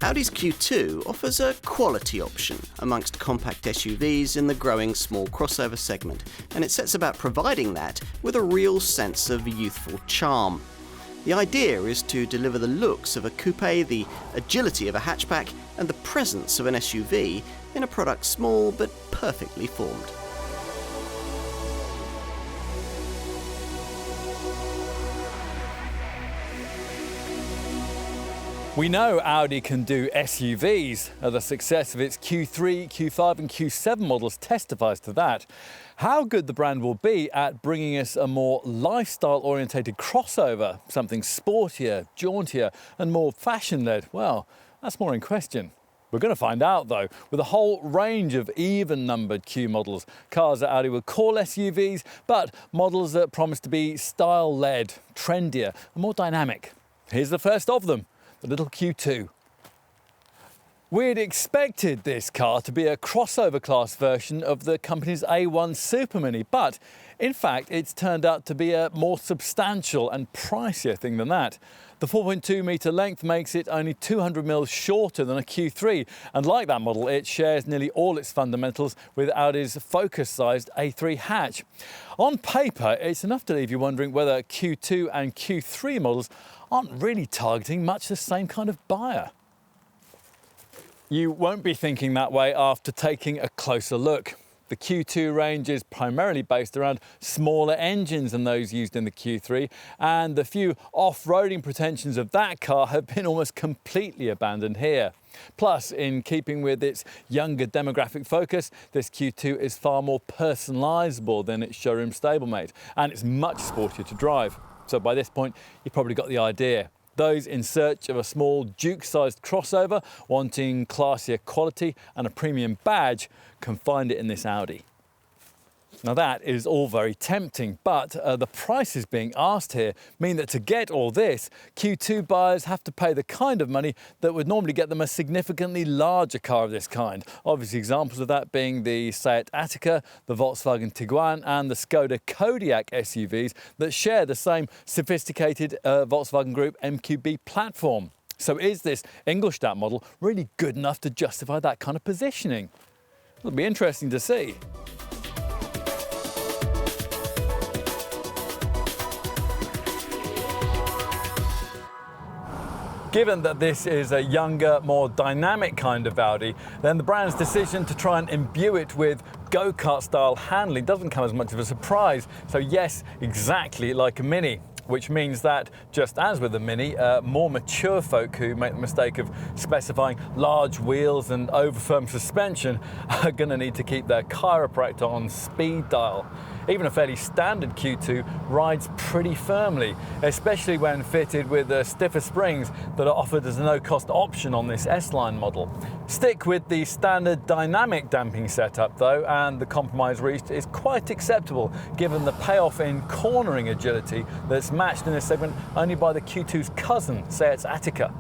Audi's Q2 offers a quality option amongst compact SUVs in the growing small crossover segment, and it sets about providing that with a real sense of youthful charm. The idea is to deliver the looks of a coupe, the agility of a hatchback, and the presence of an SUV in a product small but perfectly formed. We know Audi can do SUVs. The success of its Q3, Q5 and Q7 models testifies to that. How good the brand will be at bringing us a more lifestyle-orientated crossover, something sportier, jauntier and more fashion-led, well, that's more in question. We're going to find out though, with a whole range of even-numbered Q models, cars that Audi would call SUVs, but models that promise to be style-led, trendier and more dynamic. Here's the first of them. The little Q2. We'd expected this car to be a crossover class version of the company's A1 Super Mini, but in fact it's turned out to be a more substantial and pricier thing than that. The 4.2 metre length makes it only 200 mils shorter than a Q3, and like that model it shares nearly all its fundamentals with Audi's Focus-sized A3 hatch. On paper it's enough to leave you wondering whether Q2 and Q3 models aren't really targeting much the same kind of buyer. You won't be thinking that way after taking a closer look. The Q2 range is primarily based around smaller engines than those used in the Q3, and the few off-roading pretensions of that car have been almost completely abandoned here. Plus, in keeping with its younger demographic focus, this Q2 is far more personalisable than its showroom stablemate, and it's much sportier to drive. So by this point, you've probably got the idea. Those in search of a small Juke-sized crossover, wanting classier quality and a premium badge, can find it in this Audi. Now that is all very tempting, but the prices being asked here mean that to get all this, Q2 buyers have to pay the kind of money that would normally get them a significantly larger car of this kind. Obviously examples of that being the Seat Ateca, the Volkswagen Tiguan and the Skoda Kodiaq SUVs that share the same sophisticated Volkswagen Group MQB platform. So is this Ingolstadt model really good enough to justify that kind of positioning? It'll be interesting to see. Given that this is a younger, more dynamic kind of Audi, then the brand's decision to try and imbue it with go-kart style handling doesn't come as much of a surprise. So yes, exactly like a Mini. Which means that, just as with the Mini, more mature folk who make the mistake of specifying large wheels and over-firm suspension are going to need to keep their chiropractor on speed dial. Even a fairly standard Q2 rides pretty firmly, especially when fitted with stiffer springs that are offered as a no-cost option on this S-Line model. Stick with the standard dynamic damping setup though, and the compromise reached is quite acceptable given the payoff in cornering agility that's matched in this segment only by the Q2's cousin, Seat Ateca.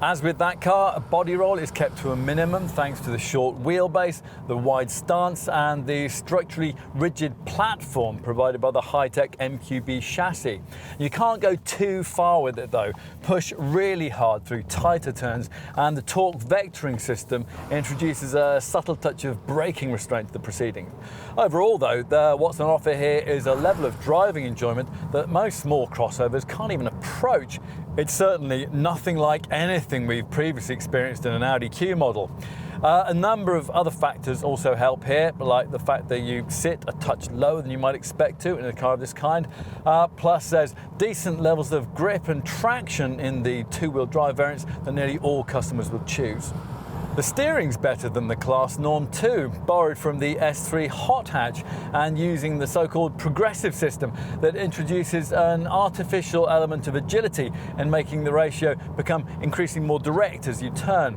As with that car, body roll is kept to a minimum thanks to the short wheelbase, the wide stance and the structurally rigid platform provided by the high-tech MQB chassis. You can't go too far with it though. Push really hard through tighter turns, and the torque vectoring system introduces a subtle touch of braking restraint to the proceedings. Overall though, what's on offer here is a level of driving enjoyment that most small crossovers can't even approach. It's certainly nothing like anything we've previously experienced in an Audi Q model. A number of other factors also help here, like the fact that you sit a touch lower than you might expect to in a car of this kind. Plus there's decent levels of grip and traction in the two-wheel drive variants that nearly all customers will choose. The steering's better than the class norm too, borrowed from the S3 hot hatch and using the so-called progressive system that introduces an artificial element of agility and making the ratio become increasingly more direct as you turn.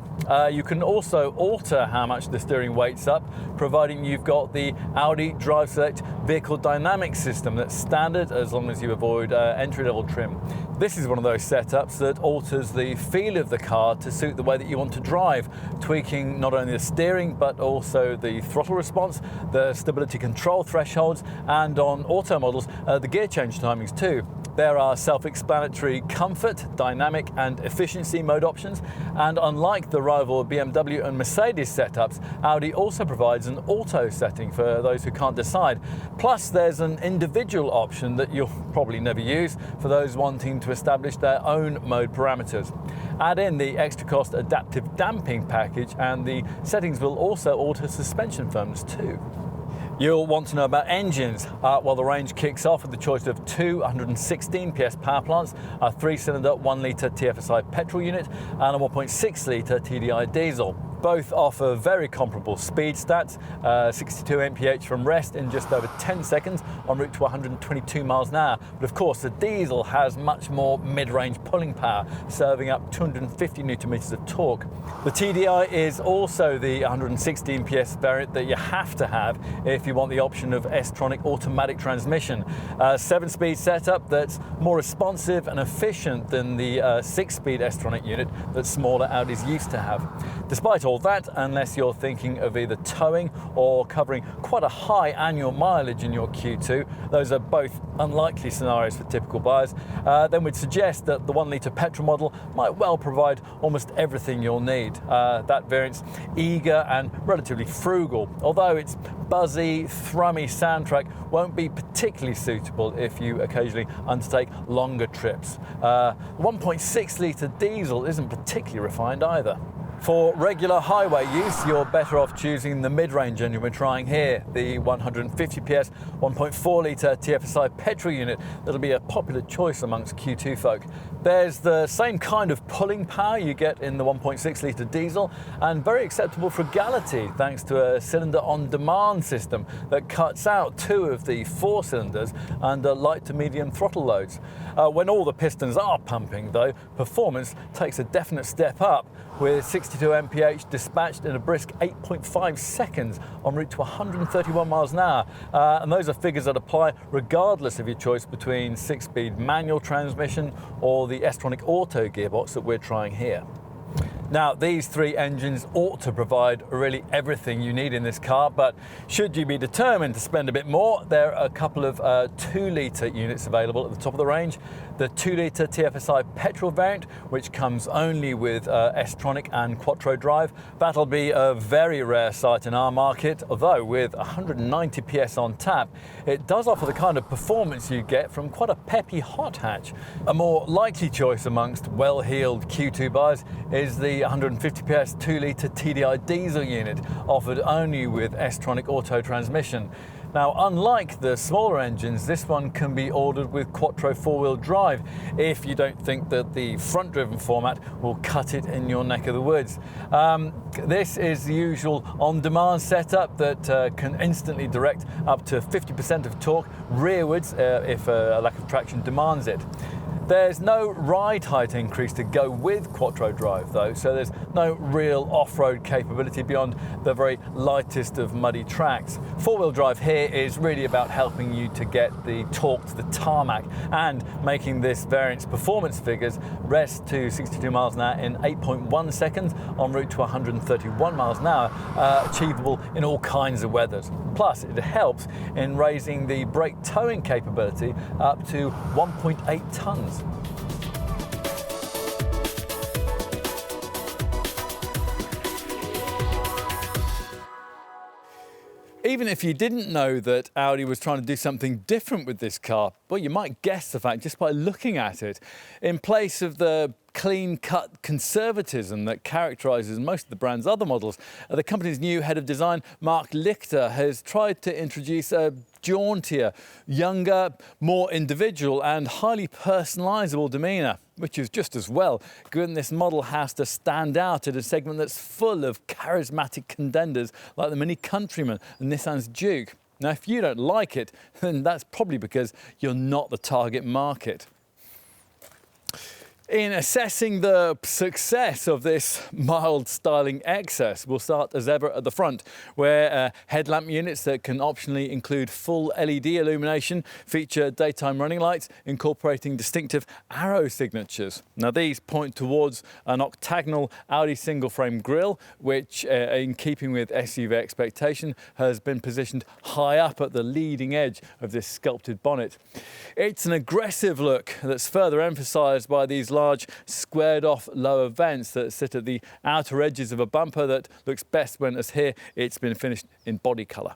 You can also alter how much the steering weights up, providing you've got the Audi Drive Select vehicle dynamic system that's standard as long as you avoid entry-level trim. This is one of those setups that alters the feel of the car to suit the way that you want to drive, tweaking not only the steering but also the throttle response, the stability control thresholds, and on auto models the gear change timings too. There are self-explanatory comfort, dynamic and efficiency mode options, and unlike the rival BMW and Mercedes setups, Audi also provides an auto setting for those who can't decide. Plus there's an individual option that you'll probably never use for those wanting to establish their own mode parameters. Add in the extra cost adaptive damping package and the settings will also alter suspension firmness too. You'll want to know about engines. Well, the range kicks off with the choice of two 116 PS power plants, a 3-cylinder 1-litre TFSI petrol unit and a 1.6-litre TDI diesel. Both offer very comparable speed stats, 62 mph from rest in just over 10 seconds en route to 122 miles an hour. But of course, the diesel has much more mid-range pulling power, serving up 250 newton meters of torque. The TDI is also the 116 PS variant that you have to have if you want the option of S-tronic automatic transmission. A 7-speed setup that's more responsive and efficient than the 6-speed S-tronic unit that smaller Audis used to have. Despite all that, unless you're thinking of either towing or covering quite a high annual mileage in your Q2, those are both unlikely scenarios for typical buyers, then we'd suggest that the 1-litre petrol model might well provide almost everything you'll need. That variant's eager and relatively frugal, although its buzzy, thrummy soundtrack won't be particularly suitable if you occasionally undertake longer trips. 1.6-litre diesel isn't particularly refined either. For regular highway use, you're better off choosing the mid-range engine we're trying here, the 150 PS 1.4-litre TFSI petrol unit that'll be a popular choice amongst Q2 folk. There's the same kind of pulling power you get in the 1.6-litre diesel and very acceptable frugality thanks to a cylinder-on-demand system that cuts out 2 of the 4 cylinders under light to medium throttle loads. When all the pistons are pumping though, performance takes a definite step up, with 62 mph dispatched in a brisk 8.5 seconds en route to 131 miles an hour. And those are figures that apply regardless of your choice between 6-speed manual transmission or the S-tronic auto gearbox that we're trying here. Now, these 3 engines ought to provide really everything you need in this car, but should you be determined to spend a bit more, there are a couple of 2-litre units available at the top of the range. The 2-litre TFSI petrol variant, which comes only with S-tronic and Quattro drive. That'll be a very rare sight in our market, although with 190 PS on tap, it does offer the kind of performance you get from quite a peppy hot hatch. A more likely choice amongst well-heeled Q2 buyers is the 150 PS 2-litre TDI diesel unit, offered only with S-tronic auto transmission. Now, unlike the smaller engines, this one can be ordered with Quattro 4-wheel drive if you don't think that the front-driven format will cut it in your neck of the woods. This is the usual on-demand setup that can instantly direct up to 50% of torque rearwards if a lack of traction demands it. There's no ride height increase to go with Quattro drive though, so there's no real off-road capability beyond the very lightest of muddy tracks. 4-wheel drive here is really about helping you to get the torque to the tarmac and making this variant's performance figures rest to 62 miles an hour in 8.1 seconds en route to 131 miles an hour, achievable in all kinds of weathers. Plus, it helps in raising the brake towing capability up to 1.8 tons. Even if you didn't know that Audi was trying to do something different with this car, well, you might guess the fact just by looking at it. In place of the clean-cut conservatism that characterises most of the brand's other models, the company's new head of design, Mark Lichter, has tried to introduce a jauntier, younger, more individual and highly personalisable demeanour, which is just as well, given this model has to stand out in a segment that's full of charismatic contenders like the Mini Countryman and Nissan's Juke. Now, if you don't like it, then that's probably because you're not the target market. In assessing the success of this mild styling excess, we'll start as ever at the front, where headlamp units that can optionally include full LED illumination feature daytime running lights incorporating distinctive arrow signatures. Now these point towards an octagonal Audi single frame grille, which in keeping with SUV expectation has been positioned high up at the leading edge of this sculpted bonnet. It's an aggressive look that's further emphasised by these large squared off lower vents that sit at the outer edges of a bumper that looks best when, as here, it's been finished in body colour.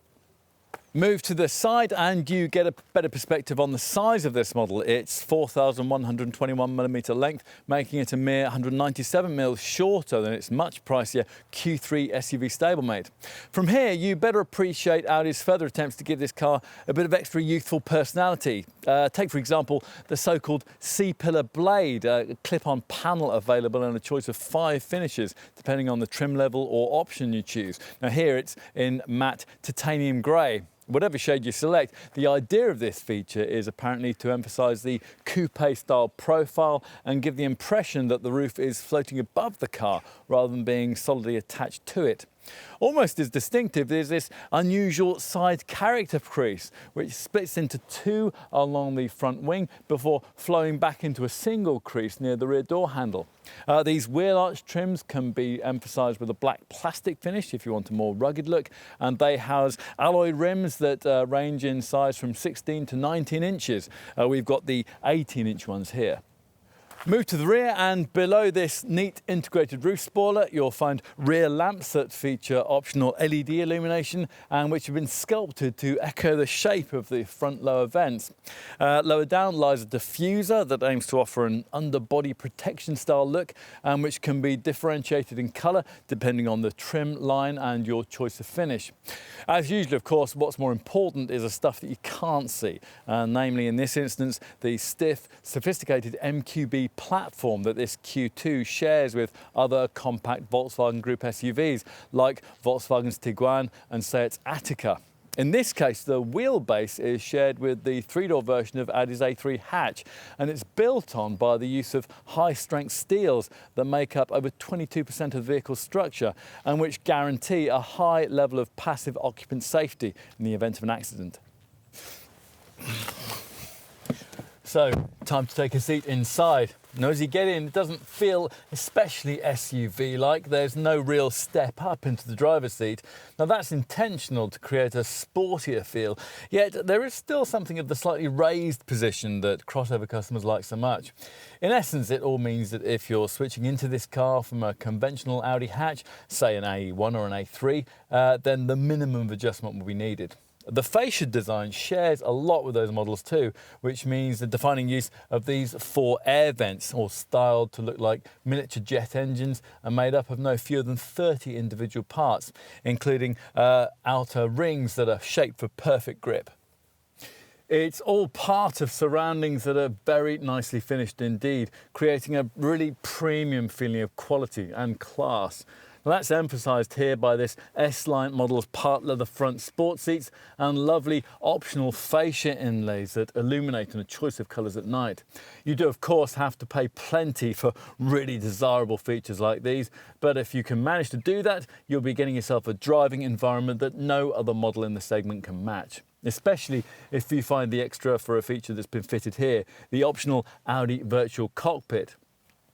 Move to the side and you get a better perspective on the size of this model. It's 4,121mm length, making it a mere 197mm shorter than its much pricier Q3 SUV stablemate. From here, you better appreciate Audi's further attempts to give this car a bit of extra youthful personality. Take, for example, the so-called C-pillar blade, a clip-on panel available in a choice of 5 finishes, depending on the trim level or option you choose. Now here it's in matte titanium grey. Whatever shade you select, the idea of this feature is apparently to emphasise the coupe-style profile and give the impression that the roof is floating above the car rather than being solidly attached to it. Almost as distinctive is this unusual side character crease, which splits into 2 along the front wing before flowing back into a single crease near the rear door handle. These wheel arch trims can be emphasised with a black plastic finish if you want a more rugged look, and they house alloy rims that range in size from 16 to 19 inches. We've got the 18-inch ones here. Move to the rear, and below this neat integrated roof spoiler you'll find rear lamps that feature optional LED illumination and which have been sculpted to echo the shape of the front lower vents. Lower down lies a diffuser that aims to offer an underbody protection style look and which can be differentiated in colour depending on the trim line and your choice of finish. As usual, of course, what's more important is the stuff that you can't see, namely in this instance the stiff, sophisticated MQB platform that this Q2 shares with other compact Volkswagen Group SUVs like Volkswagen's Tiguan and Seat's Attica. In this case, the wheelbase is shared with the 3-door version of Audi's A3 hatch, and it's built on by the use of high-strength steels that make up over 22% of the vehicle's structure and which guarantee a high level of passive occupant safety in the event of an accident. So, time to take a seat inside. Now, as you get in, it doesn't feel especially SUV-like. There's no real step up into the driver's seat. Now, that's intentional to create a sportier feel, yet there is still something of the slightly raised position that crossover customers like so much. In essence, it all means that if you're switching into this car from a conventional Audi hatch, say an A1 or an A3, then the minimum of adjustment will be needed. The fascia design shares a lot with those models too, which means the defining use of these 4 air vents, all styled to look like miniature jet engines, are made up of no fewer than 30 individual parts, including outer rings that are shaped for perfect grip. It's all part of surroundings that are very nicely finished indeed, creating a really premium feeling of quality and class. Now that's emphasised here by this S-Line model's part leather front sport seats and lovely optional fascia inlays that illuminate in a choice of colours at night. You do of course have to pay plenty for really desirable features like these, but if you can manage to do that, you'll be getting yourself a driving environment that no other model in the segment can match. Especially if you find the extra for a feature that's been fitted here, the optional Audi Virtual Cockpit.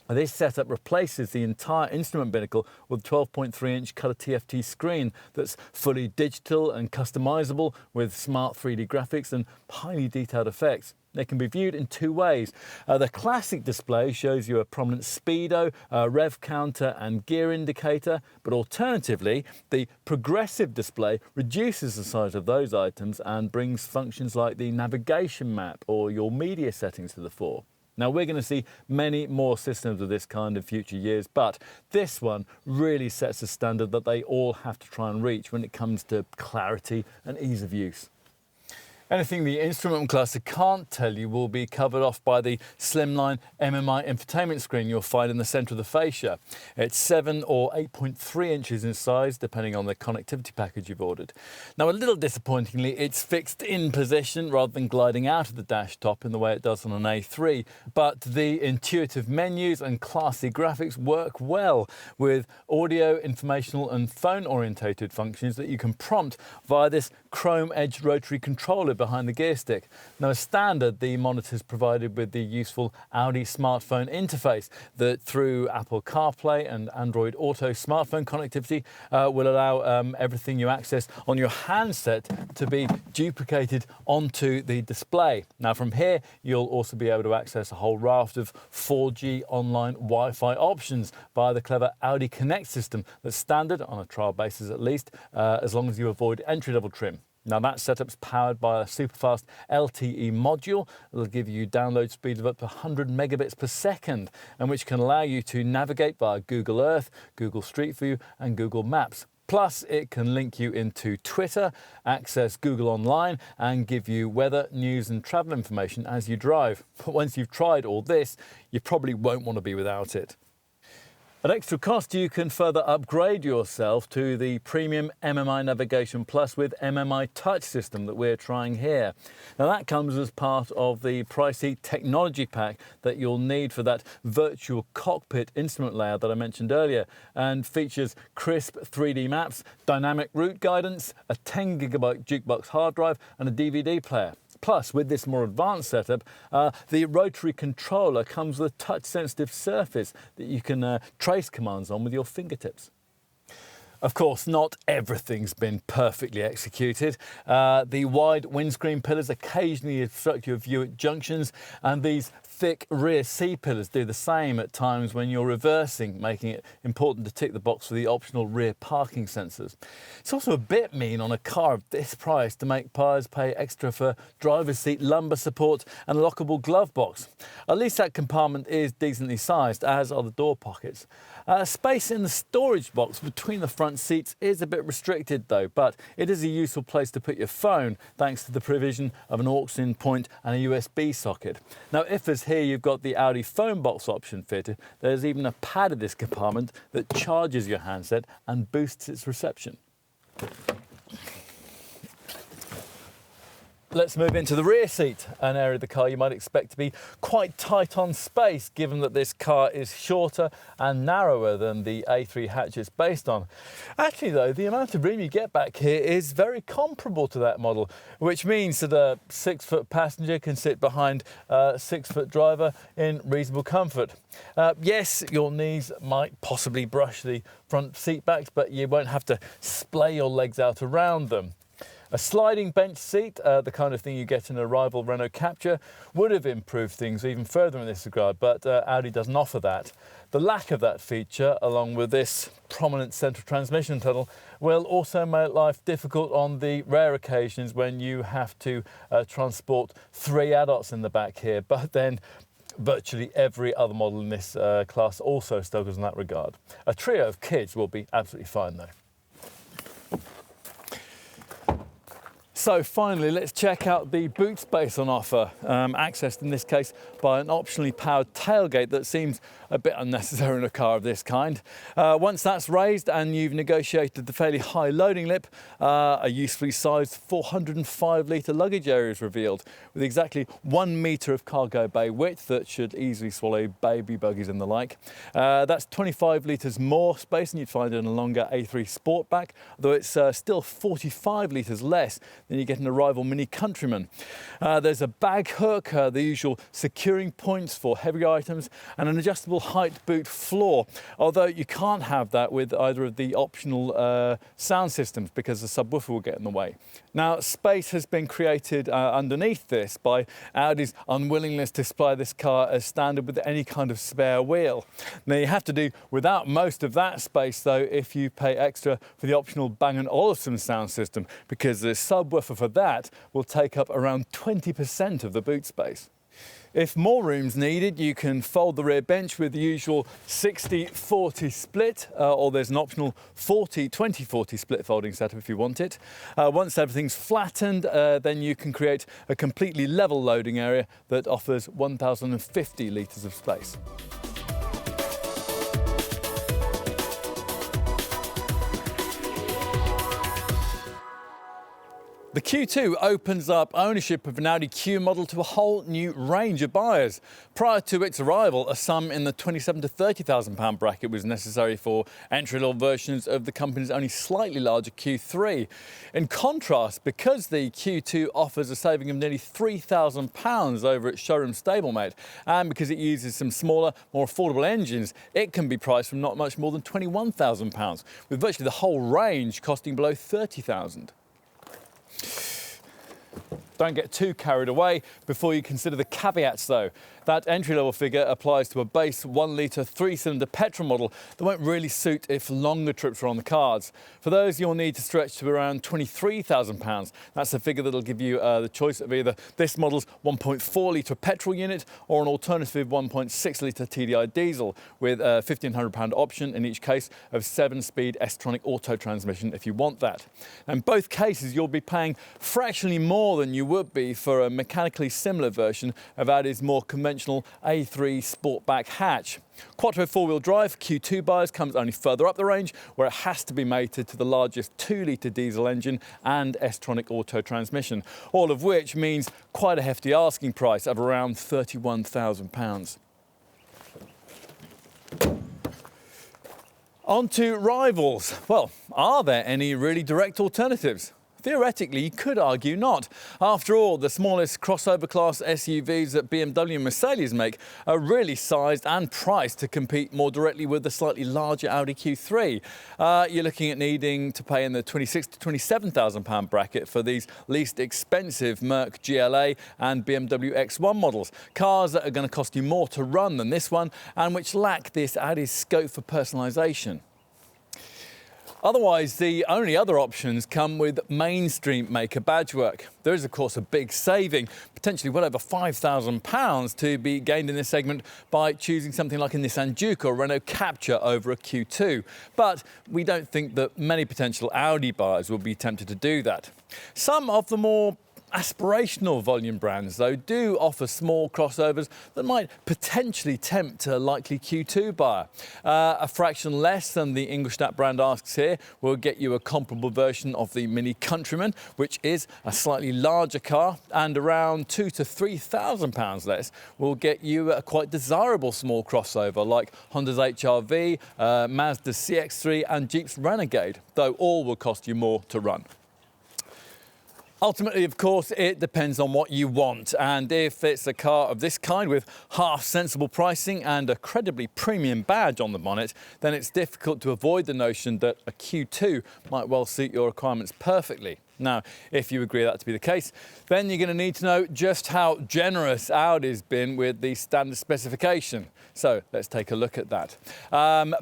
This setup replaces the entire instrument binnacle with a 12.3-inch colour TFT screen that's fully digital and customisable with smart 3D graphics and highly detailed effects. They can be viewed in 2 ways. The classic display shows you a prominent speedo, rev counter and gear indicator, but alternatively, the progressive display reduces the size of those items and brings functions like the navigation map or your media settings to the fore. Now, we're going to see many more systems of this kind in future years, but this one really sets a standard that they all have to try and reach when it comes to clarity and ease of use. Anything the instrument cluster can't tell you will be covered off by the slimline MMI infotainment screen you'll find in the centre of the fascia. It's 7 or 8.3 inches in size, depending on the connectivity package you've ordered. Now, a little disappointingly, it's fixed in position rather than gliding out of the dash top in the way it does on an A3, but the intuitive menus and classy graphics work well with audio, informational and phone-orientated functions that you can prompt via this chrome-edged rotary controller behind the gear stick. Now, as standard, the monitor is provided with the useful Audi smartphone interface that, through Apple CarPlay and Android Auto smartphone connectivity, will allow everything you access on your handset to be duplicated onto the display. Now, from here, you'll also be able to access a whole raft of 4G online Wi-Fi options via the clever Audi Connect system that's standard, on a trial basis at least, as long as you avoid entry-level trim. Now, that setup's powered by a superfast LTE module. It'll give you download speed of up to 100 megabits per second, and which can allow you to navigate via Google Earth, Google Street View and Google Maps. Plus, it can link you into Twitter, access Google Online and give you weather, news and travel information as you drive. But once you've tried all this, you probably won't want to be without it. At extra cost, you can further upgrade yourself to the premium MMI Navigation Plus with MMI Touch system that we're trying here. Now, that comes as part of the pricey technology pack that you'll need for that virtual cockpit instrument layout that I mentioned earlier, and features crisp 3D maps, dynamic route guidance, a 10 gigabyte jukebox hard drive and a DVD player. Plus, with this more advanced setup, the rotary controller comes with a touch-sensitive surface that you can trace commands on with your fingertips. Of course, not everything's been perfectly executed. The wide windscreen pillars occasionally obstruct your view at junctions, and these thick rear C-pillars do the same at times when you're reversing, making it important to tick the box for the optional rear parking sensors. It's also a bit mean on a car of this price to make buyers pay extra for driver's seat lumbar support and a lockable glove box. At least that compartment is decently sized, as are the door pockets. Space in the storage box between the front seats is a bit restricted though, but it is a useful place to put your phone thanks to the provision of an aux-in point and a USB socket. Now, if as here you've got the Audi phone box option fitted, there's even a pad in this compartment that charges your handset and boosts its reception. Let's move into the rear seat, an area of the car you might expect to be quite tight on space, given that this car is shorter and narrower than the A3 hatch it's based on. Actually though, the amount of room you get back here is very comparable to that model, which means that a 6-foot passenger can sit behind a 6-foot driver in reasonable comfort. Yes, your knees might possibly brush the front seat backs, but you won't have to splay your legs out around them. A sliding bench seat, the kind of thing you get in a rival Renault Captur, would have improved things even further in this regard, but Audi doesn't offer that. The lack of that feature, along with this prominent central transmission tunnel, will also make life difficult on the rare occasions when you have to transport 3 adults in the back here, but then virtually every other model in this class also struggles in that regard. A trio of kids will be absolutely fine though. So finally, let's check out the boot space on offer, accessed in this case by an optionally powered tailgate that seems a bit unnecessary in a car of this kind. Once that's raised and you've negotiated the fairly high loading lip, a usefully sized 405 litre luggage area is revealed, with exactly 1 metre of cargo bay width that should easily swallow baby buggies and the like. That's 25 litres more space than you'd find in a longer A3 Sportback, though it's still 45 litres less than you get in a rival Mini Countryman. There's a bag hook, the usual securing points for heavy items, and an adjustable height boot floor, although you can't have that with either of the optional sound systems because the subwoofer will get in the way. Now, space has been created underneath this by Audi's unwillingness to supply this car as standard with any kind of spare wheel. Now, you have to do without most of that space though if you pay extra for the optional Bang & Olufsen sound system, because the subwoofer for that will take up around 20% of the boot space. If more room's needed, you can fold the rear bench with the usual 60-40 split, or there's an optional 40-20-40 split folding setup if you want it. Once everything's flattened, then you can create a completely level loading area that offers 1,050 litres of space. The Q2 opens up ownership of an Audi Q model to a whole new range of buyers. Prior to its arrival, a sum in the £27,000 to £30,000 bracket was necessary for entry-level versions of the company's only slightly larger Q3. In contrast, because the Q2 offers a saving of nearly £3,000 over its showroom stablemate, and because it uses some smaller, more affordable engines, it can be priced from not much more than £21,000, with virtually the whole range costing below £30,000. Don't get too carried away before you consider the caveats though. That entry-level figure applies to a base 1-litre 3-cylinder petrol model that won't really suit if longer trips are on the cards. For those, you'll need to stretch to around £23,000. That's a figure that'll give you the choice of either this model's 1.4-litre petrol unit or an alternative 1.6-litre TDI diesel with a £1,500 option in each case of 7-speed S-tronic auto transmission if you want that. In both cases, you'll be paying fractionally more than you would be for a mechanically similar version of Audi's more conventional A3 Sportback hatch. Quattro 4-wheel drive Q2 buyers comes only further up the range, where it has to be mated to the largest 2-litre diesel engine and S-tronic auto transmission, all of which means quite a hefty asking price of around £31,000. On to rivals. Well, are there any really direct alternatives? Theoretically, you could argue not. After all, the smallest crossover class SUVs that BMW and Mercedes make are really sized and priced to compete more directly with the slightly larger Audi Q3. You're looking at needing to pay in the £26,000 to £27,000 bracket for these least expensive Merc GLA and BMW X1 models. Cars that are going to cost you more to run than this one and which lack this added scope for personalisation. Otherwise, the only other options come with mainstream maker badge work. There is, of course, a big saving, potentially well over £5,000 to be gained in this segment by choosing something like a Nissan Juke or Renault Captur over a Q2. But we don't think that many potential Audi buyers will be tempted to do that. Some of the more aspirational volume brands, though, do offer small crossovers that might potentially tempt a likely Q2 buyer. A fraction less than the Ingolstadt brand asks here will get you a comparable version of the Mini Countryman, which is a slightly larger car, and around £2,000 to £3,000 less will get you a quite desirable small crossover like Honda's HR-V, Mazda's CX-3 and Jeep's Renegade, though all will cost you more to run. Ultimately, of course, it depends on what you want, and if it's a car of this kind with half sensible pricing and a credibly premium badge on the bonnet, then it's difficult to avoid the notion that a Q2 might well suit your requirements perfectly. Now, if you agree that to be the case, then you're going to need to know just how generous Audi's been with the standard specification. So let's take a look at that.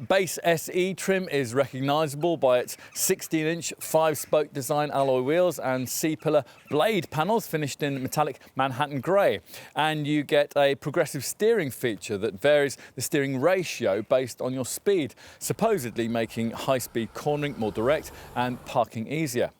Base SE trim is recognisable by its 16-inch 5-spoke design alloy wheels and C-pillar blade panels finished in metallic Manhattan grey. And you get a progressive steering feature that varies the steering ratio based on your speed, supposedly making high-speed cornering more direct and parking easier.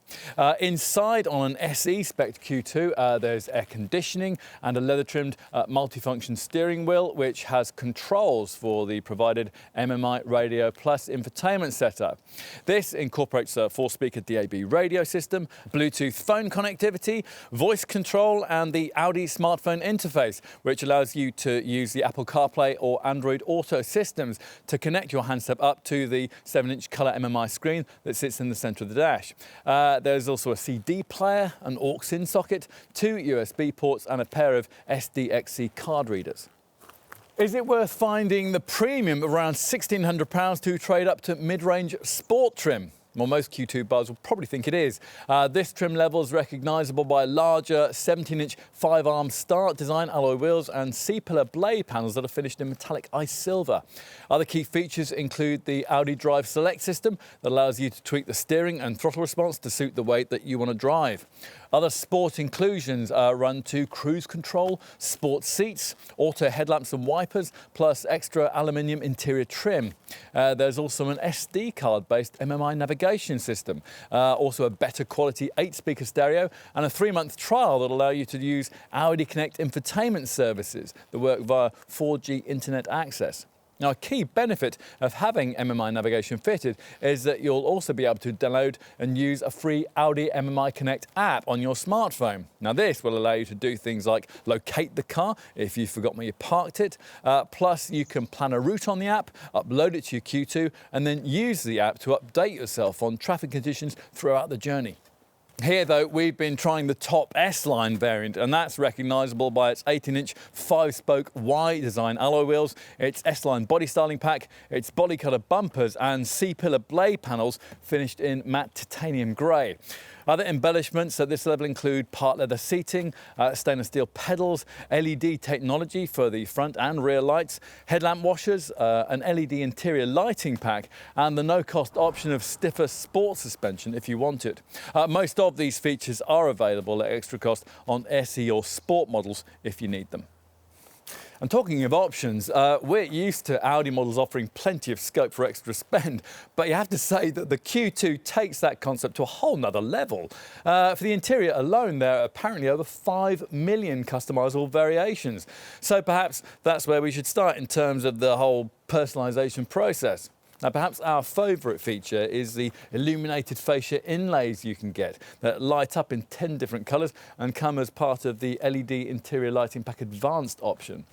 Inside on an SE spec Q2, there's air conditioning and a leather-trimmed multifunction steering wheel, which has controls for the provided MMI Radio Plus infotainment setup. This incorporates a 4-speaker DAB radio system, Bluetooth phone connectivity, voice control and the Audi smartphone interface, which allows you to use the Apple CarPlay or Android Auto systems to connect your handset up to the 7-inch colour MMI screen that sits in the centre of the dash. There's also a CD player, an aux-in socket, 2 USB ports and a pair of SDXC card readers. Is it worth finding the premium of around £1,600 to trade up to mid-range sport trim? Well, most Q2 buyers will probably think it is. This trim level is recognisable by larger 17-inch 5-arm start design alloy wheels and C-pillar blade panels that are finished in metallic ice silver. Other key features include the Audi Drive Select system that allows you to tweak the steering and throttle response to suit the way that you want to drive. Other sport inclusions run to cruise control, sports seats, auto headlamps and wipers, plus extra aluminium interior trim. There's also an SD card-based MMI navigation system, also a better quality 8-speaker stereo, and a 3-month trial that will allow you to use Audi Connect infotainment services that work via 4G internet access. Now, a key benefit of having MMI navigation fitted is that you'll also be able to download and use a free Audi MMI Connect app on your smartphone. Now, this will allow you to do things like locate the car if you forgot where you parked it. Plus, you can plan a route on the app, upload it to your Q2, and then use the app to update yourself on traffic conditions throughout the journey. Here, though, we've been trying the top S-Line variant, and that's recognisable by its 18-inch 5-spoke Y-design alloy wheels, its S-Line body styling pack, its body-colour bumpers and C-pillar blade panels finished in matte titanium grey. Other embellishments at this level include part leather seating, stainless steel pedals, LED technology for the front and rear lights, headlamp washers, an LED interior lighting pack, and the no-cost option of stiffer sport suspension if you want it. Most of these features are available at extra cost on SE or Sport models if you need them. And talking of options, we're used to Audi models offering plenty of scope for extra spend, but you have to say that the Q2 takes that concept to a whole nother level. For the interior alone, there are apparently over 5 million customisable variations. So perhaps that's where we should start in terms of the whole personalisation process. Now, perhaps our favourite feature is the illuminated fascia inlays you can get that light up in 10 different colours and come as part of the LED interior lighting pack advanced option.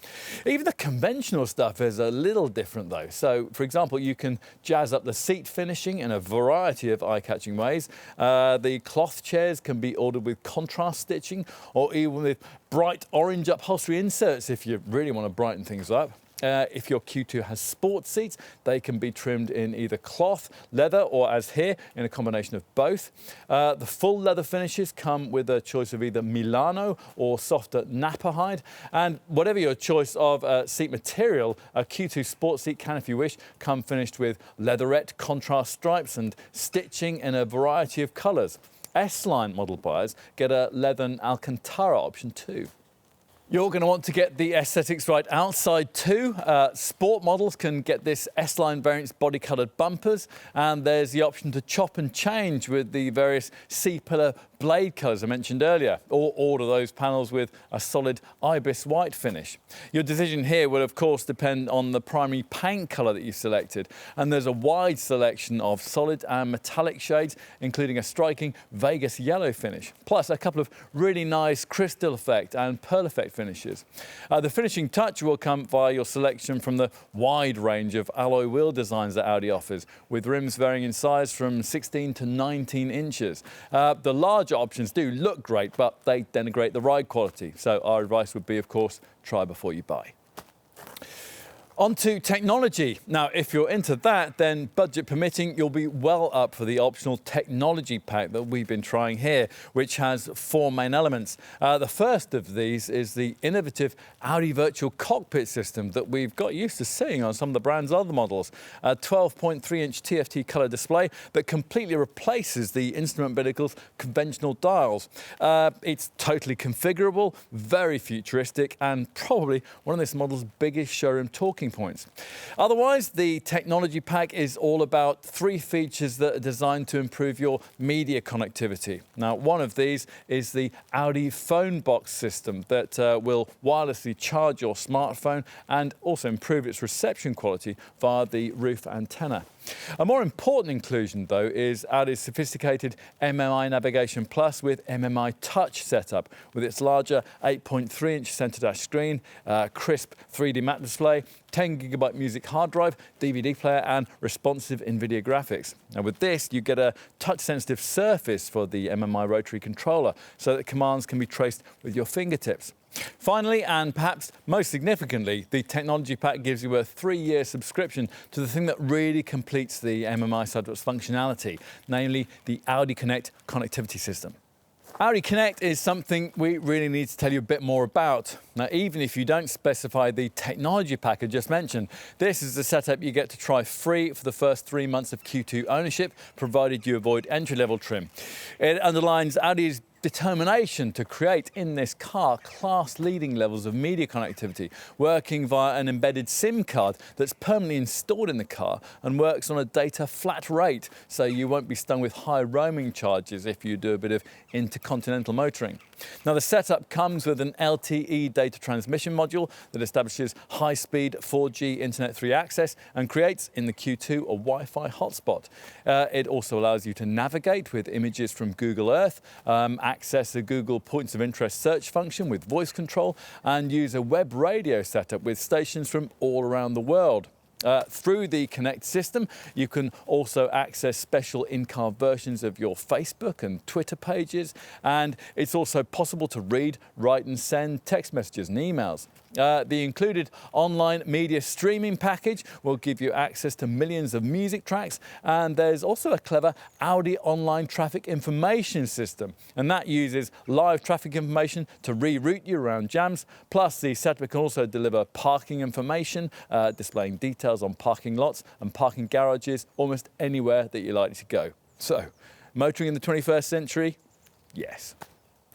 Even the conventional stuff is a little different though. So, for example, you can jazz up the seat finishing in a variety of eye-catching ways. The cloth chairs can be ordered with contrast stitching or even with bright orange upholstery inserts if you really want to brighten things up. If your Q2 has sports seats, they can be trimmed in either cloth, leather, or as here, in a combination of both. The full leather finishes come with a choice of either Milano or softer Napa hide. And whatever your choice of seat material, a Q2 sports seat can, if you wish, come finished with leatherette contrast stripes and stitching in a variety of colours. S-Line model buyers get a leather and Alcantara option too. You're going to want to get the aesthetics right outside too. Sport models can get this S-Line variant's body-coloured bumpers, and there's the option to chop and change with the various C-pillar blade colours I mentioned earlier, or order those panels with a solid ibis white finish. Your decision here will of course depend on the primary paint colour that you've selected, and there's a wide selection of solid and metallic shades, including a striking Vegas yellow finish, plus a couple of really nice crystal effect and pearl effect finishes. The finishing touch will come via your selection from the wide range of alloy wheel designs that Audi offers, with rims varying in size from 16 to 19 inches. The larger options do look great, but they denigrate the ride quality. So our advice would be, of course, try before you buy. On to technology. Now, if you're into that, then budget permitting, you'll be well up for the optional technology pack that we've been trying here, which has 4 main elements. The first of these is the innovative Audi virtual cockpit system that we've got used to seeing on some of the brand's other models. A 12.3-inch TFT colour display that completely replaces the instrument vehicle's conventional dials. It's totally configurable, very futuristic, and probably one of this model's biggest showroom talking points. Otherwise, the technology pack is all about 3 features that are designed to improve your media connectivity. Now, one of these is the Audi phone box system that will wirelessly charge your smartphone and also improve its reception quality via the roof antenna. A more important inclusion, though, is Audi's sophisticated MMI Navigation Plus with MMI Touch setup, with its larger 8.3-inch centre dash screen, crisp 3D matte display, 10GB music hard drive, DVD player, and responsive NVIDIA graphics. Now, with this, you get a touch-sensitive surface for the MMI rotary controller, so that commands can be traced with your fingertips. Finally, and perhaps most significantly, the technology pack gives you a 3-year subscription to the thing that really completes the MMI side of its functionality, namely the Audi Connect connectivity system. Audi Connect is something we really need to tell you a bit more about. Now, even if you don't specify the technology pack I just mentioned, this is the setup you get to try free for the first 3 months of Q2 ownership, provided you avoid entry-level trim. It underlines Audi's determination to create in this car class-leading levels of media connectivity, working via an embedded SIM card that's permanently installed in the car and works on a data flat rate, so you won't be stung with high roaming charges if you do a bit of intercontinental motoring. Now, the setup comes with an LTE data transmission module that establishes high-speed 4G Internet 3 access and creates in the Q2 a Wi-Fi hotspot. It also allows you to navigate with images from Google Earth, access the Google Points of Interest search function with voice control, and use a web radio setup with stations from all around the world. Through the Connect system, you can also access special in-car versions of your Facebook and Twitter pages, and it's also possible to read, write and send text messages and emails. The included online media streaming package will give you access to millions of music tracks, and there's also a clever Audi online traffic information system, and that uses live traffic information to reroute you around jams. Plus, the setup can also deliver parking information, displaying details on parking lots and parking garages almost anywhere that you like to go. So, motoring in the 21st century? Yes.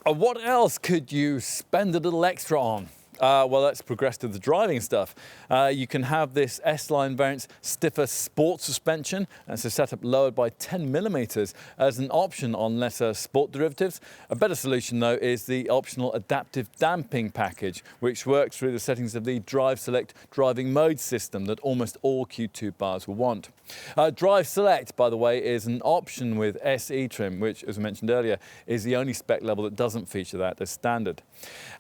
What else could you spend a little extra on? Well, let's progress to the driving stuff. You can have this S-Line variant's stiffer sport suspension. That's a setup lowered by 10 millimeters as an option on lesser sport derivatives. A better solution, though, is the optional adaptive damping package, which works through the settings of the Drive Select driving mode system that almost all Q2 buyers will want. Drive Select, by the way, is an option with SE trim, which, as I mentioned earlier, is the only spec level that doesn't feature that as standard.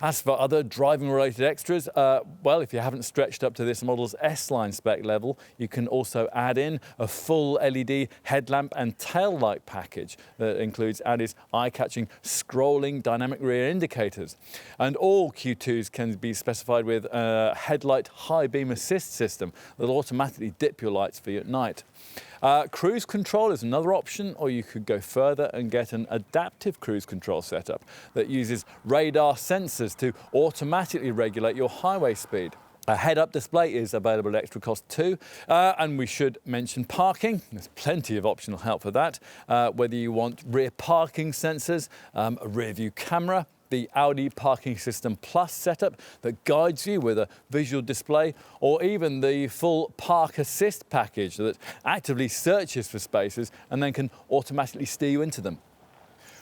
As for other driving-related extras, well, if you haven't stretched up to this model's S-Line spec level, you can also add in a full LED headlamp and tail light package that includes Audi's eye-catching scrolling dynamic rear indicators. And all Q2s can be specified with a headlight high beam assist system that'll automatically dip your lights for you at night. Cruise control is another option, or you could go further and get an adaptive cruise control setup that uses radar sensors to automatically regulate your highway speed. A head-up display is available at extra cost too, and we should mention parking. There's plenty of optional help for that, whether you want rear parking sensors, a rear view camera, the Audi Parking System Plus setup that guides you with a visual display, or even the full Park Assist package that actively searches for spaces and then can automatically steer you into them.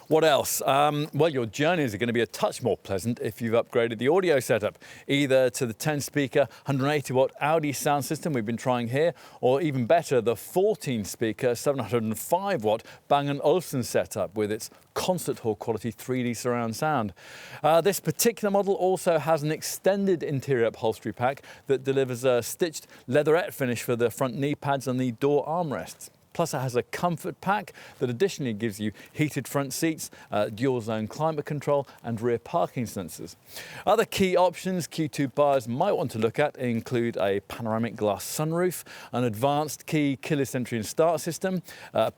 What else? Well, your journeys are going to be a touch more pleasant if you've upgraded the audio setup, either to the 10-speaker, 180-watt Audi sound system we've been trying here, or even better, the 14-speaker, 705-watt Bang & Olufsen setup with its concert hall quality 3D surround sound. This particular model also has an extended interior upholstery pack that delivers a stitched leatherette finish for the front knee pads and the door armrests. Plus, it has a comfort pack that additionally gives you heated front seats, dual zone climate control and rear parking sensors. Other key options Q2 buyers might want to look at include a panoramic glass sunroof, an advanced key keyless entry and start system,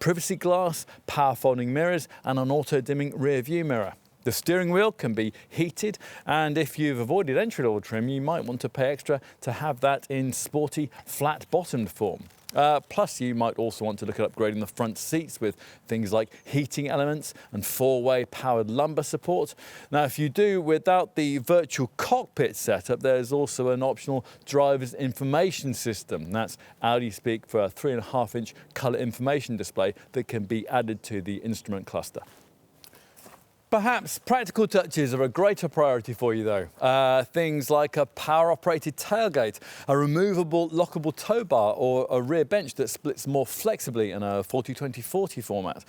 privacy glass, power folding mirrors and an auto dimming rear view mirror. The steering wheel can be heated, and if you've avoided entry-level trim, you might want to pay extra to have that in sporty, flat-bottomed form. Plus, you might also want to look at upgrading the front seats with things like heating elements and four-way powered lumbar support. Now, if you do without the virtual cockpit setup, there's also an optional driver's information system. That's Audi speak for a 3.5-inch colour information display that can be added to the instrument cluster. Perhaps practical touches are a greater priority for you though. Things like a power-operated tailgate, a removable lockable tow bar or a rear bench that splits more flexibly in a 40-20-40 format.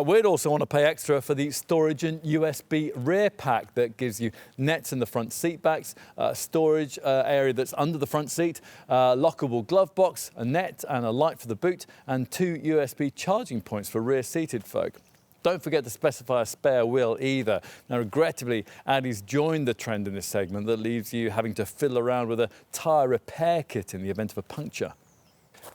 We'd also want to pay extra for the storage and USB rear pack that gives you nets in the front seat backs, storage area that's under the front seat, lockable glove box, a net and a light for the boot, and 2 USB charging points for rear-seated folk. Don't forget to specify a spare wheel either. Now, regrettably, Audi's joined the trend in this segment that leaves you having to fiddle around with a tyre repair kit in the event of a puncture.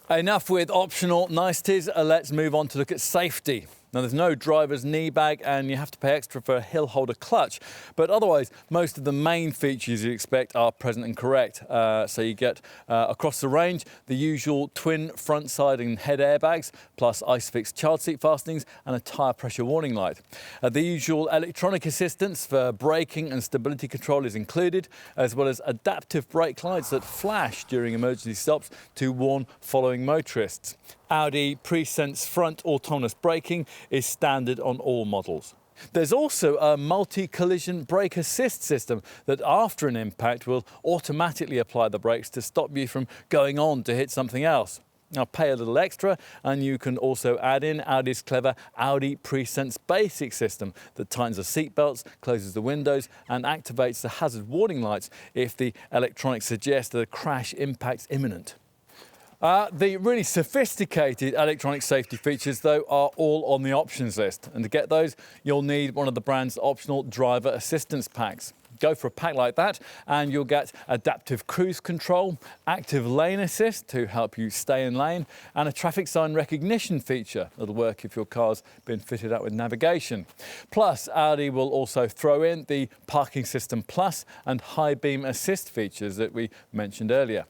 Enough with optional niceties, let's move on to look at safety. Now, there's no driver's knee bag and you have to pay extra for a hill holder clutch, but otherwise most of the main features you expect are present and correct. So you get across the range the usual twin front, side and head airbags, plus ISOFIX child seat fastenings and a tyre pressure warning light. The usual electronic assistance for braking and stability control is included, as well as adaptive brake lights that flash during emergency stops to warn following motorists. Audi Presense front autonomous braking is standard on all models. There's also a multi-collision brake assist system that after an impact will automatically apply the brakes to stop you from going on to hit something else. Now pay a little extra and you can also add in Audi's clever Audi Presense basic system that tightens the seat belts, closes the windows and activates the hazard warning lights if the electronics suggest that a crash impact's imminent. The really sophisticated electronic safety features, though, are all on the options list. And to get those, you'll need one of the brand's optional driver assistance packs. Go for a pack like that and you'll get adaptive cruise control, active lane assist to help you stay in lane, and a traffic sign recognition feature that'll work if your car's been fitted out with navigation. Plus, Audi will also throw in the Parking System Plus and high beam assist features that we mentioned earlier.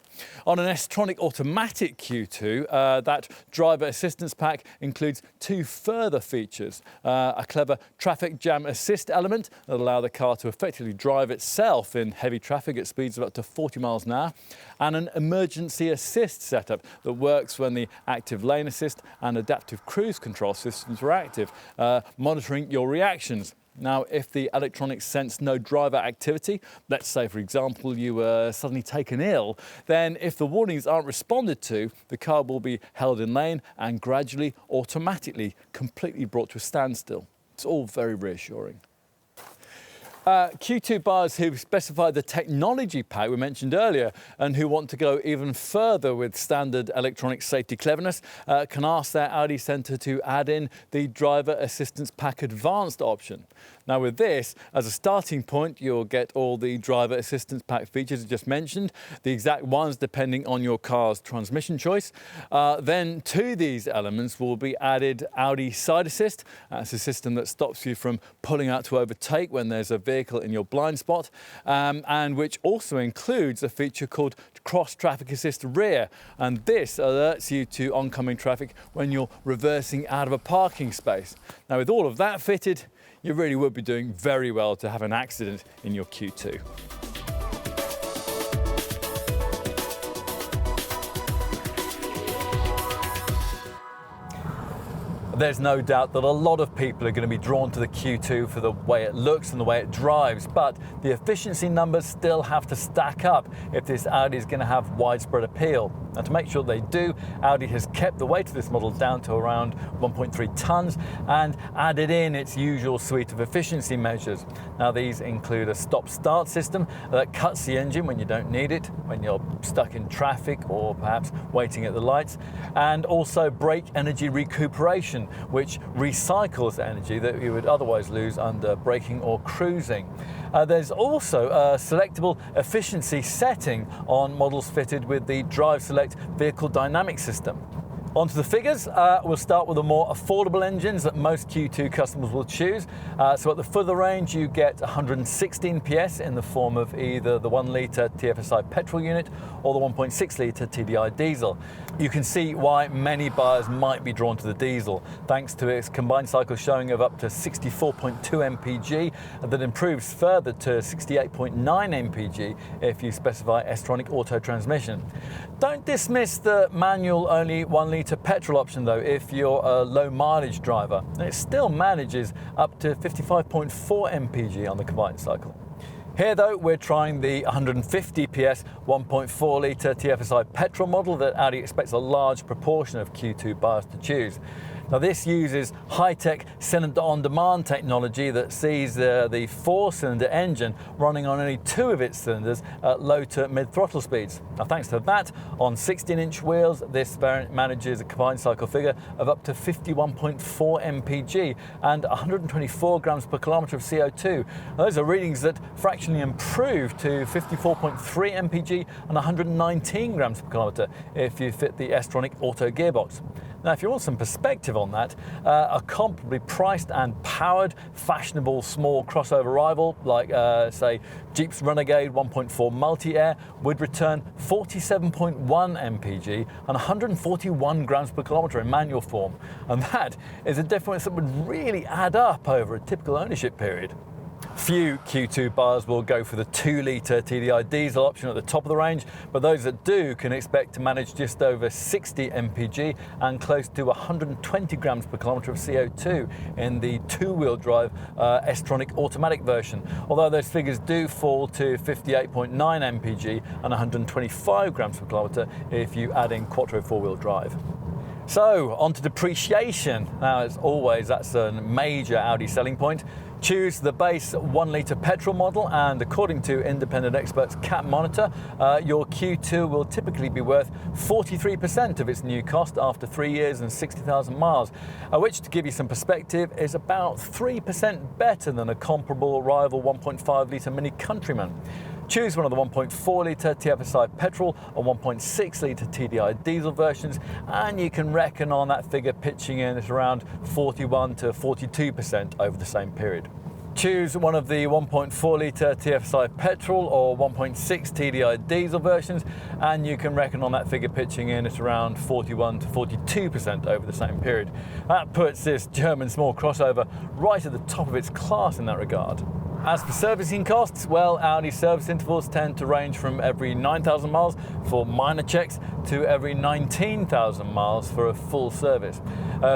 On an S-tronic automatic Q2, that driver assistance pack includes two further features. A clever traffic jam assist element that'll allow the car to effectively drive itself in heavy traffic at speeds of up to 40 miles an hour, and an emergency assist setup that works when the active lane assist and adaptive cruise control systems are active, monitoring your reactions. Now, if the electronics sense no driver activity, let's say, for example, you were suddenly taken ill, then if the warnings aren't responded to, the car will be held in lane and gradually, automatically, completely brought to a standstill. It's all very reassuring. Q2 buyers who specify the technology pack we mentioned earlier and who want to go even further with standard electronic safety cleverness can ask their Audi Centre to add in the Driver Assistance Pack Advanced option. Now with this, as a starting point, you'll get all the Driver Assistance Pack features I just mentioned, the exact ones depending on your car's transmission choice. Then to these elements will be added Audi Side Assist. That's a system that stops you from pulling out to overtake when there's a vehicle in your blind spot, and which also includes a feature called Cross Traffic Assist Rear, and this alerts you to oncoming traffic when you're reversing out of a parking space. Now with all of that fitted, you really would be doing very well to have an accident in your Q2. There's no doubt that a lot of people are going to be drawn to the Q2 for the way it looks and the way it drives, but the efficiency numbers still have to stack up if this Audi is going to have widespread appeal. And to make sure they do, Audi has kept the weight of this model down to around 1.3 tonnes and added in its usual suite of efficiency measures. Now these include a stop-start system that cuts the engine when you don't need it, when you're stuck in traffic or perhaps waiting at the lights, and also brake energy recuperation, which recycles energy that you would otherwise lose under braking or cruising. There's also a selectable efficiency setting on models fitted with the Drive Select vehicle dynamic system. On to the figures. We'll start with the more affordable engines that most Q2 customers will choose. So at the further range, you get 116 PS in the form of either the 1 litre TFSI petrol unit or the 1.6 litre TDI diesel. You can see why many buyers might be drawn to the diesel, thanks to its combined cycle showing of up to 64.2 mpg that improves further to 68.9 mpg if you specify S-tronic auto transmission. Don't dismiss the manual only 1 litre petrol option though if you're a low mileage driver. It still manages up to 55.4 mpg on the combined cycle. Here though, we're trying the 150 PS 1.4 litre TFSI petrol model that Audi expects a large proportion of Q2 buyers to choose. Now this uses high-tech cylinder-on-demand technology that sees the 4-cylinder engine running on only 2 of its cylinders at low to mid-throttle speeds. Now thanks to that, on 16-inch wheels, this variant manages a combined cycle figure of up to 51.4 mpg and 124 grams per kilometre of CO2. Now, those are readings that fractionally improve to 54.3 mpg and 119 grams per kilometre if you fit the S-tronic auto gearbox. Now, if you want some perspective on that, a comparably priced and powered, fashionable small crossover rival like, say, Jeep's Renegade 1.4 Multi-Air would return 47.1 mpg and 141 grams per kilometre in manual form. And that is a difference that would really add up over a typical ownership period. Few Q2 buyers will go for the 2-litre TDI diesel option at the top of the range, but those that do can expect to manage just over 60 mpg and close to 120 grams per kilometre of CO2 in the 2-wheel drive S-tronic automatic version, although those figures do fall to 58.9 mpg and 125 grams per kilometre if you add in quattro 4-wheel drive. So, on to depreciation. Now, as always, that's a major Audi selling point. Choose the base 1-litre petrol model, and according to independent experts Cap Monitor, your Q2 will typically be worth 43% of its new cost after 3 years and 60,000 miles, which, to give you some perspective, is about 3% better than a comparable rival 1.5-litre Mini Countryman. Choose one of the 1.4-litre TFSI petrol or 1.6-litre TDI diesel versions, and you can reckon on that figure pitching in at around 41 to 42% over the same period. Choose one of the 1.4-litre TFSI petrol or 1.6 TDI diesel versions, and you can reckon on that figure pitching in at around 41 to 42% over the same period. That puts this German small crossover right at the top of its class in that regard. As for servicing costs, well, Audi service intervals tend to range from every 9,000 miles for minor checks to every 19,000 miles for a full service.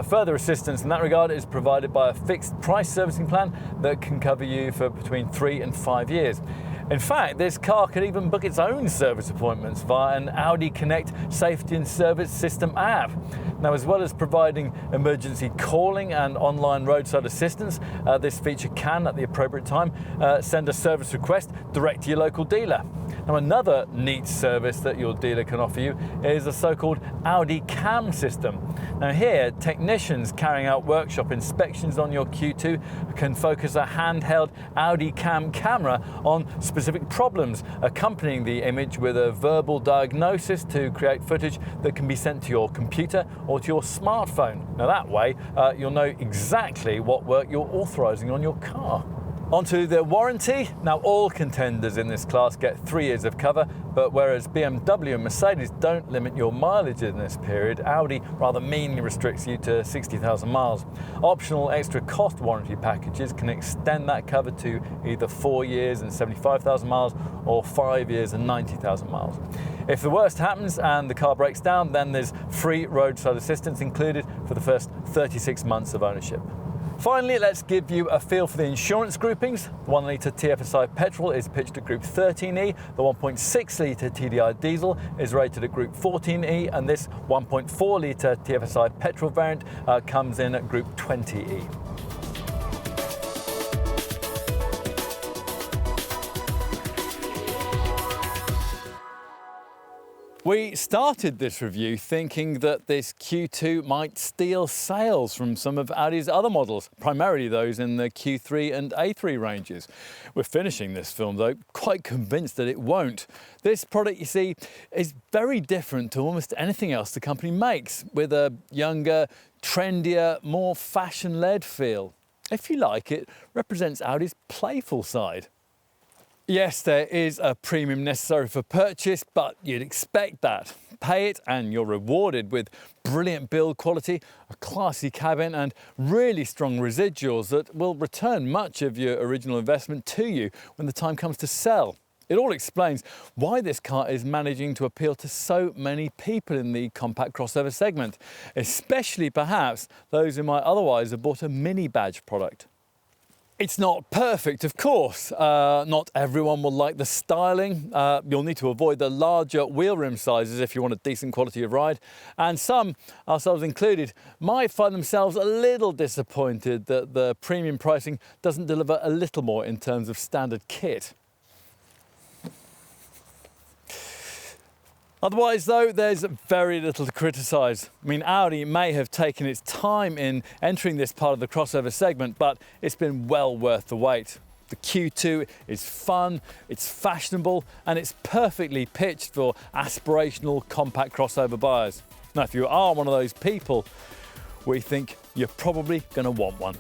Further assistance in that regard is provided by a fixed price servicing plan that can cover you for between 3 and 5 years. In fact, this car could even book its own service appointments via an Audi Connect safety and service system app. Now, as well as providing emergency calling and online roadside assistance, this feature can, at the appropriate time, send a service request direct to your local dealer. Now, another neat service that your dealer can offer you is a so-called Audi Cam system. Now here, technicians carrying out workshop inspections on your Q2 can focus a handheld Audi Cam camera on specific problems, accompanying the image with a verbal diagnosis to create footage that can be sent to your computer or to your smartphone. Now that way, you'll know exactly what work you're authorising on your car. Onto the warranty. Now, all contenders in this class get 3 years of cover, but whereas BMW and Mercedes don't limit your mileage in this period, Audi rather meanly restricts you to 60,000 miles. Optional extra cost warranty packages can extend that cover to either 4 years and 75,000 miles or 5 years and 90,000 miles. If the worst happens and the car breaks down, then there's free roadside assistance included for the first 36 months of ownership. Finally, let's give you a feel for the insurance groupings. The 1-litre TFSI petrol is pitched at Group 13E, the 1.6-litre TDI diesel is rated at Group 14E, and this 1.4-litre TFSI petrol variant comes in at Group 20E. We started this review thinking that this Q2 might steal sales from some of Audi's other models, primarily those in the Q3 and A3 ranges. We're finishing this film, though, quite convinced that it won't. This product, you see, is very different to almost anything else the company makes, with a younger, trendier, more fashion-led feel. If you like, it represents Audi's playful side. Yes, there is a premium necessary for purchase, but you'd expect that. Pay it and you're rewarded with brilliant build quality, a classy cabin and really strong residuals that will return much of your original investment to you when the time comes to sell. It all explains why this car is managing to appeal to so many people in the compact crossover segment, especially perhaps those who might otherwise have bought a mini badge product. It's not perfect, of course. Not everyone will like the styling. You'll need to avoid the larger wheel rim sizes if you want a decent quality of ride. And some, ourselves included, might find themselves a little disappointed that the premium pricing doesn't deliver a little more in terms of standard kit. Otherwise, though, there's very little to criticise. I mean, Audi may have taken its time in entering this part of the crossover segment, but it's been well worth the wait. The Q2 is fun, it's fashionable, and it's perfectly pitched for aspirational compact crossover buyers. Now, if you are one of those people, we think you're probably going to want one.